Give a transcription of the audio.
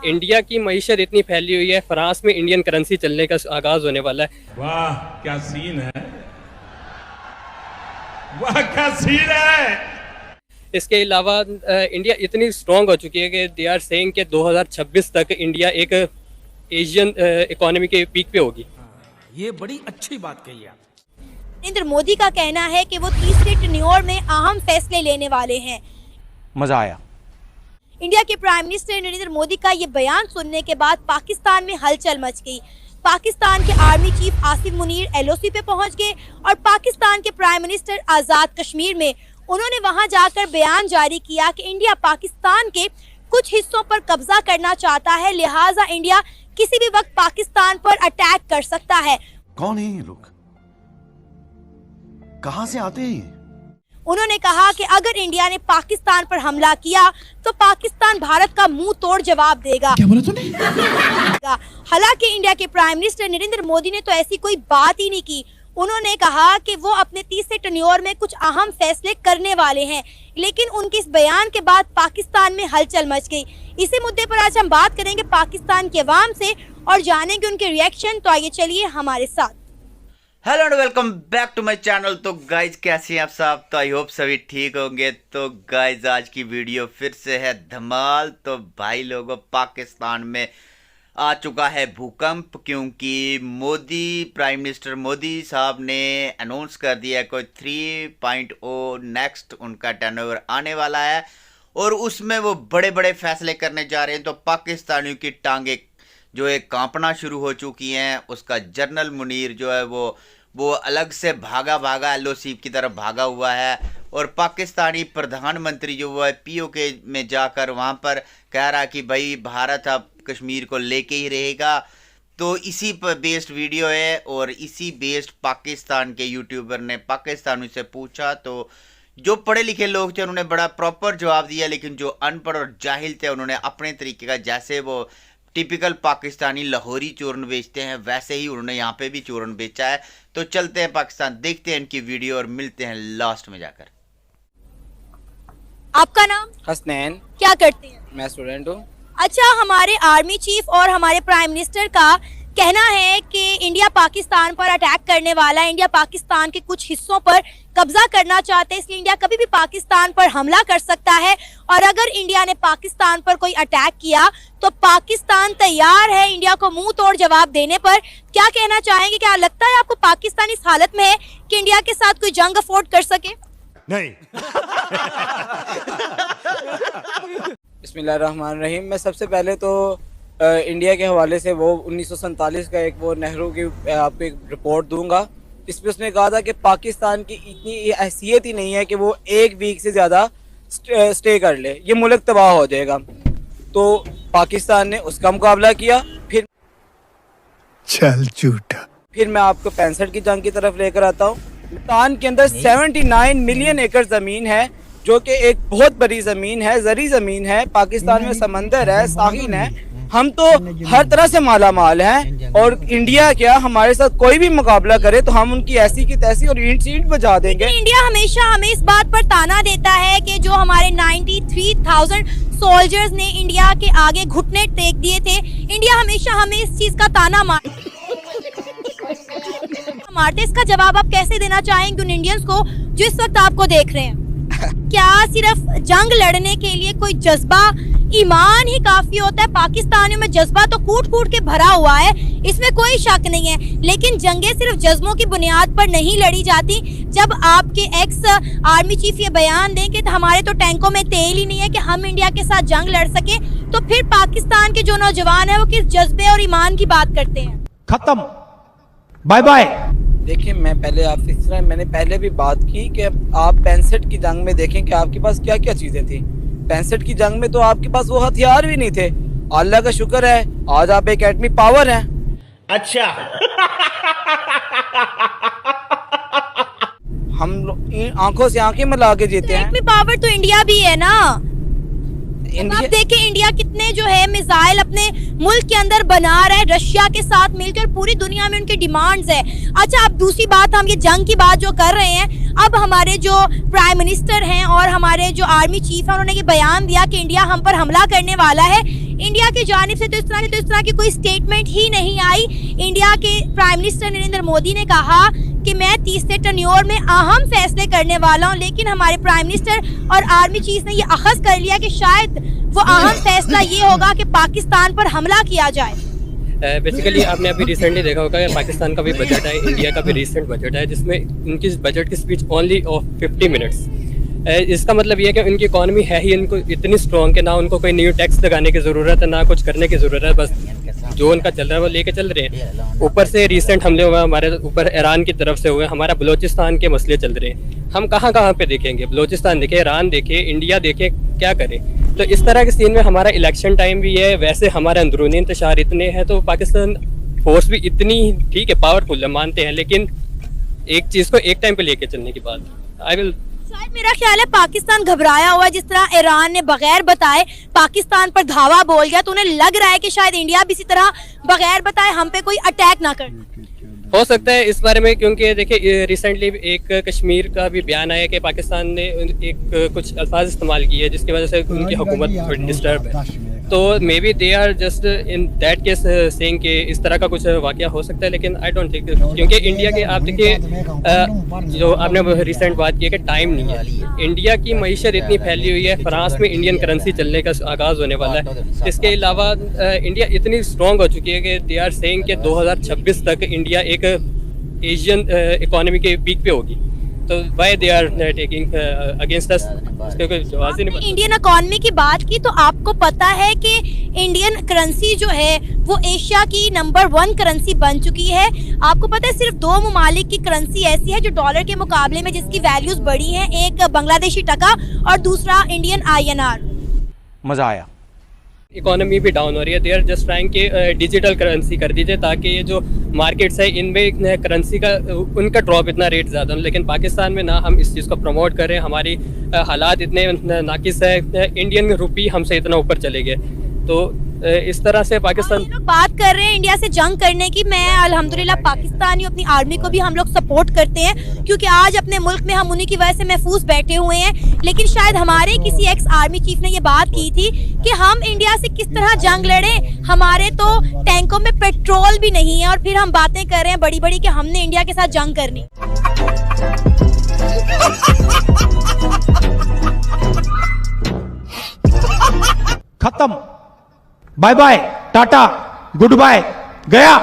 India की मईशत इतनी फैली हुई है, फ्रांस में इंडियन करेंसी चलने का आगाज होने वाला है। वाह क्या सीन है, वाह क्या सीन है। इसके अलावा इंडिया इतनी स्ट्रांग हो चुकी है कि दे आर सेइंग कि 2026 तक इंडिया एक एशियन इकोनॉमी के पीक पे होगी। ये बड़ी अच्छी बात कही आप। नरेंद्र मोदी का कहना है कि वो तीसरे टेन्योर में अहम फैसले लेने वाले हैं। मजा आया। इंडिया के प्राइम मिनिस्टर नरेंद्र मोदी का ये बयान सुनने के बाद पाकिस्तान में हलचल मच गई। पाकिस्तान के army chief Asim Munir LOC पे पहुंच गए और पाकिस्तान के प्राइम मिनिस्टर आज़ाद कश्मीर में उन्होंने वहां जाकर बयान जारी किया कि इंडिया पाकिस्तान के कुछ हिस्सों पर कब्जा करना चाहता है, लिहाजा इंडिया किसी भी वक्त पाकिस्तान पर अटैक कर सकता है। कौन है ये लोग, कहां से आते हैं? उन्होंने कहा कि अगर इंडिया ने पाकिस्तान पर हमला किया तो पाकिस्तान भारत का मुंह तोड़ जवाब देगा। क्या बोला तूने? हालांकि इंडिया के प्राइम मिनिस्टर नरेंद्र मोदी ने तो ऐसी कोई बात ही नहीं की। उन्होंने कहा कि वो अपने तीसरे टेन्योर में कुछ अहम फैसले करने वाले हैं, लेकिन उनके इस बयान के बाद पाकिस्तान में हलचल मच गई। इसी मुद्दे पर आज हम बात करेंगे पाकिस्तान के अवाम से और जानेंगे उनके रिएक्शन। तो आइए चलिए हमारे साथ। Hello and welcome back to my channel. तो गाइज कैसे हैं आप सब? तो आई होप सभी ठीक होंगे। तो गाइज आज की वीडियो फिर से है धमाल। तो भाई लोगों, पाकिस्तान में आ चुका है भूकंप, क्योंकि प्राइम मिनिस्टर मोदी साहब ने अनाउंस कर दिया है कोई 3.0 नेक्स्ट उनका टर्नओवर आने वाला है और उसमें वो बड़े बड़े फैसले करने जा रहे हैं। तो पाकिस्तानियों की टांगे जो है कांपना शुरू हो चुकी हैं। उसका जनरल मुनीर जो है वो अलग से भागा एलओसी की तरफ भागा हुआ है और पाकिस्तानी प्रधानमंत्री जो वो है पीओके में जाकर वहाँ पर कह रहा कि भाई भारत अब कश्मीर को लेके ही रहेगा। तो इसी पर बेस्ड वीडियो है और इसी बेस्ड पाकिस्तान के यूट्यूबर ने पाकिस्तानियों से पूछा, तो जो पढ़े लिखे लोग थे उन्होंने बड़ा प्रॉपर जवाब दिया, लेकिन जो अनपढ़ और जाहिल थे उन्होंने अपने तरीके का, जैसे वो टिपिकल पाकिस्तानी लाहौरी चूरन बेचते हैं वैसे ही उन्होंने यहाँ पे भी चूरन बेचा है। तो चलते हैं पाकिस्तान, देखते हैं इनकी वीडियो और मिलते हैं लास्ट में जाकर। आपका नाम? हसनैन। क्या करते हैं? मैं स्टूडेंट हूँ। अच्छा, हमारे आर्मी चीफ और हमारे प्राइम मिनिस्टर का कहना है कि इंडिया पाकिस्तान पर अटैक करने वाला है, इंडिया पाकिस्तान के कुछ हिस्सों पर कब्जा करना चाहते हैं, इसलिए इंडिया कभी भी पाकिस्तान पर हमला कर सकता है और अगर इंडिया ने पाकिस्तान पर कोई अटैक किया तो पाकिस्तान तैयार है इंडिया को मुंह तोड़ जवाब देने पर। क्या कहना चाहेंगे? क्या लगता है आपको पाकिस्तान इस हालत में है कि इंडिया के साथ कोई जंग अफोर्ड कर सके? नहीं। बिस्मिल्लाहिर्रहमानिर्रहीम। मैं सबसे पहले तो इंडिया के हवाले से वो 1947 का एक वो नेहरू की आपको एक रिपोर्ट दूंगा। इसमें उसने कहा था कि पाकिस्तान की इतनी हैसियत ही नहीं है कि वो एक वीक से ज़्यादा स्टे कर ले, ये मुल्क तबाह हो जाएगा। तो पाकिस्तान ने उसका मुकाबला किया। फिर चल झूठा। फिर मैं आपको 65 की जंग की तरफ लेकर आता हूँ। पाकिस्तान के अंदर 79 मिलियन एकड़ ज़मीन है, जो कि एक बहुत बड़ी ज़मीन है, ज़री ज़मीन है। पाकिस्तान में समंदर है, साहिल है, हम तो हर तरह से माला माल हैं और इंडिया क्या हमारे साथ कोई भी मुकाबला करे तो हम उनकी ऐसी की तैसी और ईंट सीट बजा देंगे। इंडिया हमेशा हमें इस बात पर ताना देता है कि जो हमारे 93,000 सोल्जर्स ने इंडिया के आगे घुटने टेक दिए थे, इंडिया हमेशा हमें इस चीज का ताना मारते। इसका जवाब आप कैसे देना चाहेंगे उन इंडियंस को जो इस वक्त आपको देख रहे हैं? क्या सिर्फ जंग लड़ने के लिए कोई जज्बा, ईमान ही काफी होता है? पाकिस्तानियों में जज्बा तो कूट कूट के भरा हुआ है, इसमें कोई शक नहीं है, लेकिन जंगें सिर्फ जज्बों की बुनियाद पर नहीं लड़ी जाती। जब आपके एक्स आर्मी चीफ ये बयान दें कि हमारे तो टैंकों में तेल ही नहीं है कि हम इंडिया के साथ जंग लड़ सके, तो फिर पाकिस्तान के जो नौजवान है वो किस जज्बे और ईमान की बात करते हैं? खत्म, बाय बाय। देखिए, मैं पहले आपसे इस तरह मैंने पहले भी बात की कि आप 65 की जंग में देखें कि आपके पास क्या क्या चीज़ें थी। 65 की जंग में तो आपके पास वो हथियार भी नहीं थे। अल्लाह का शुक्र है आज आप एक एटमी पावर हैं। अच्छा। हम आंखों से आंखें मिला के जीते हैं। एटमी पावर तो इंडिया भी है ना। आप देखें इंडिया कितने जो है मिसाइल अपने मुल्क के अंदर बना रहा है, रशिया के साथ मिलकर पूरी दुनिया में उनकी डिमांड्स है। अच्छा, अब दूसरी बात, हम ये जंग की बात जो कर रहे हैं, अब हमारे जो प्राइम मिनिस्टर हैं और हमारे जो आर्मी चीफ है उन्होंने ये बयान दिया कि इंडिया हम पर हमला करने वाला है। इंडिया की जानिब से तो इस तरह की कोई स्टेटमेंट ही नहीं आई। इंडिया के प्राइम मिनिस्टर नरेंद्र मोदी ने कहा कि मैं तीसरे टर्न्योर में अहम फैसले करने वाला हूं, लेकिन हमारे प्राइम मिनिस्टर और आर्मी चीफ ने ये अखज़ कर लिया कि शायद वो अहम फैसला ये होगा कि पाकिस्तान पर हमला किया जाए। बेसिकली आपने अभी रिसेंटली देखा होगा कि पाकिस्तान का भी बजट है, इंडिया का भी रिसेंट बजट है, जिसमें उनकी बजट की स्पीच ओनली ऑफ 50 मिनट्स। इसका मतलब ये है कि उनकी इकॉनमी है ही इनको इतनी स्ट्रॉन्ग कि ना उनको कोई न्यू टैक्स लगाने की ज़रूरत है, ना कुछ करने की ज़रूरत है, बस जो उनका चल रहा है वो लेके चल रहे हैं। ऊपर से रिसेंट हमले हुए हमारे ऊपर ईरान की तरफ से हुए, हमारा बलूचिस्तान के मसले चल रहे हैं। हम कहाँ कहाँ पे देखेंगे? बलूचिस्तान देखें, ईरान देखें, इंडिया देखें, क्या करें? तो इस तरह के सीन में हमारा इलेक्शन टाइम भी है, वैसे हमारे अंदरूनी इंतशार इतने हैं, तो पाकिस्तान फोर्स भी इतनी ठीक है, पावरफुल है, मानते हैं, लेकिन एक चीज़ को एक टाइम पे लेके चलने की बात शायद मेरा ख्याल है पाकिस्तान घबराया हुआ है। जिस तरह ईरान ने बगैर बताए पाकिस्तान पर धावा बोल गया, तो उन्हें लग रहा है कि शायद इंडिया भी इसी तरह बगैर बताए हम पे कोई अटैक ना कर। हो सकता है इस बारे में, क्योंकि देखिए रिसेंटली एक कश्मीर का भी बयान आया कि पाकिस्तान ने एक कुछ अल्फाज इस्तेमाल किए जिसकी वजह से उनकी हुकूमत थोड़ी डिस्टर्ब है, तो maybe they are just in that case saying कि इस तरह का कुछ वाकया हो सकता है, लेकिन आई डोंट थिंक, क्योंकि इंडिया के आप देखिए जो आपने रिसेंट बात की है कि टाइम नहीं है, इंडिया की मईशत इतनी फैली हुई है, फ्रांस में इंडियन करेंसी चलने का आगाज़ होने वाला है। इसके अलावा इंडिया इतनी स्ट्रॉन्ग हो चुकी है कि दे आर सेइंग कि 2026 तक इंडिया एक एशियन इकोनॉमी के पीक पे होगी, तो why they are taking against us? इसका कोई जवाब ही नहीं। इंडियन इकोनॉमी की बात की तो आपको पता है कि इंडियन करेंसी जो है वो एशिया की नंबर 1 करेंसी बन चुकी है। आपको पता है सिर्फ 2 ममालिक की करेंसी ऐसी है जो डॉलर के मुकाबले में जिसकी वैल्यूज बढ़ी हैं, एक बांग्लादेशी टका और दूसरा इंडियन INR। मजा आया। इकोनॉमी भी डाउन हो रही है, दे आर जस्ट ट्राइंग कि डिजिटल करेंसी कर दीजिए ताकि ये जो मार्केट्स है इनमें करेंसी का उनका ड्रॉप इतना रेट ज़्यादा, लेकिन पाकिस्तान में ना हम इस चीज़ को प्रमोट कर रहे हैं, हमारी हालात इतने नाकिस है, इंडियन रुपी हमसे इतना ऊपर चले गए, तो इस तरह से पाकिस्तान बात कर रहे हैं इंडिया से जंग करने की। मैं अल्हम्दुलिल्लाह पाकिस्तानी अपनी आर्मी को भी हम लोग सपोर्ट करते हैं, क्योंकि आज अपने मुल्क में हम उन्हीं की वजह से महफूज बैठे हुए हैं। लेकिन शायद हमारे किसी एक्स आर्मी चीफ ने ये बात की थी कि हम इंडिया से किस तरह जंग लड़ें, हमारे तो टैंकों में पेट्रोल भी नहीं है, और फिर हम बातें कर रहे हैं बड़ी बड़ी कि हमने इंडिया के साथ जंग करनी। खत्म, बाय बाय, टाटा, गुड बाय, गया।